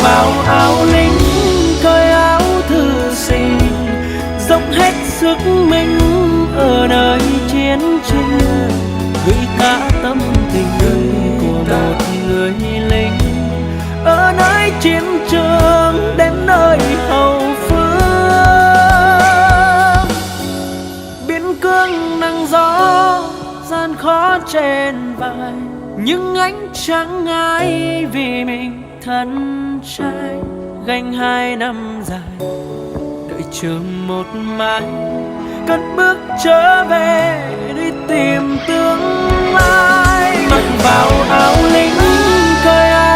vào áo lính, cởi áo thư sinh, dốc hết sức mình ở nơi chiến tranh, gửi cả tâm tình của một người lính ở nơi chiến trường đến nơi hậu phương. Biên cương nắng gió gian khó trên vai, nhưng anh chẳng ngại vì mình thân trai. Gánh 2 năm dài đợi chờ một mai, cất bước trở về đi tìm tương lai. Mặc vào áo lính,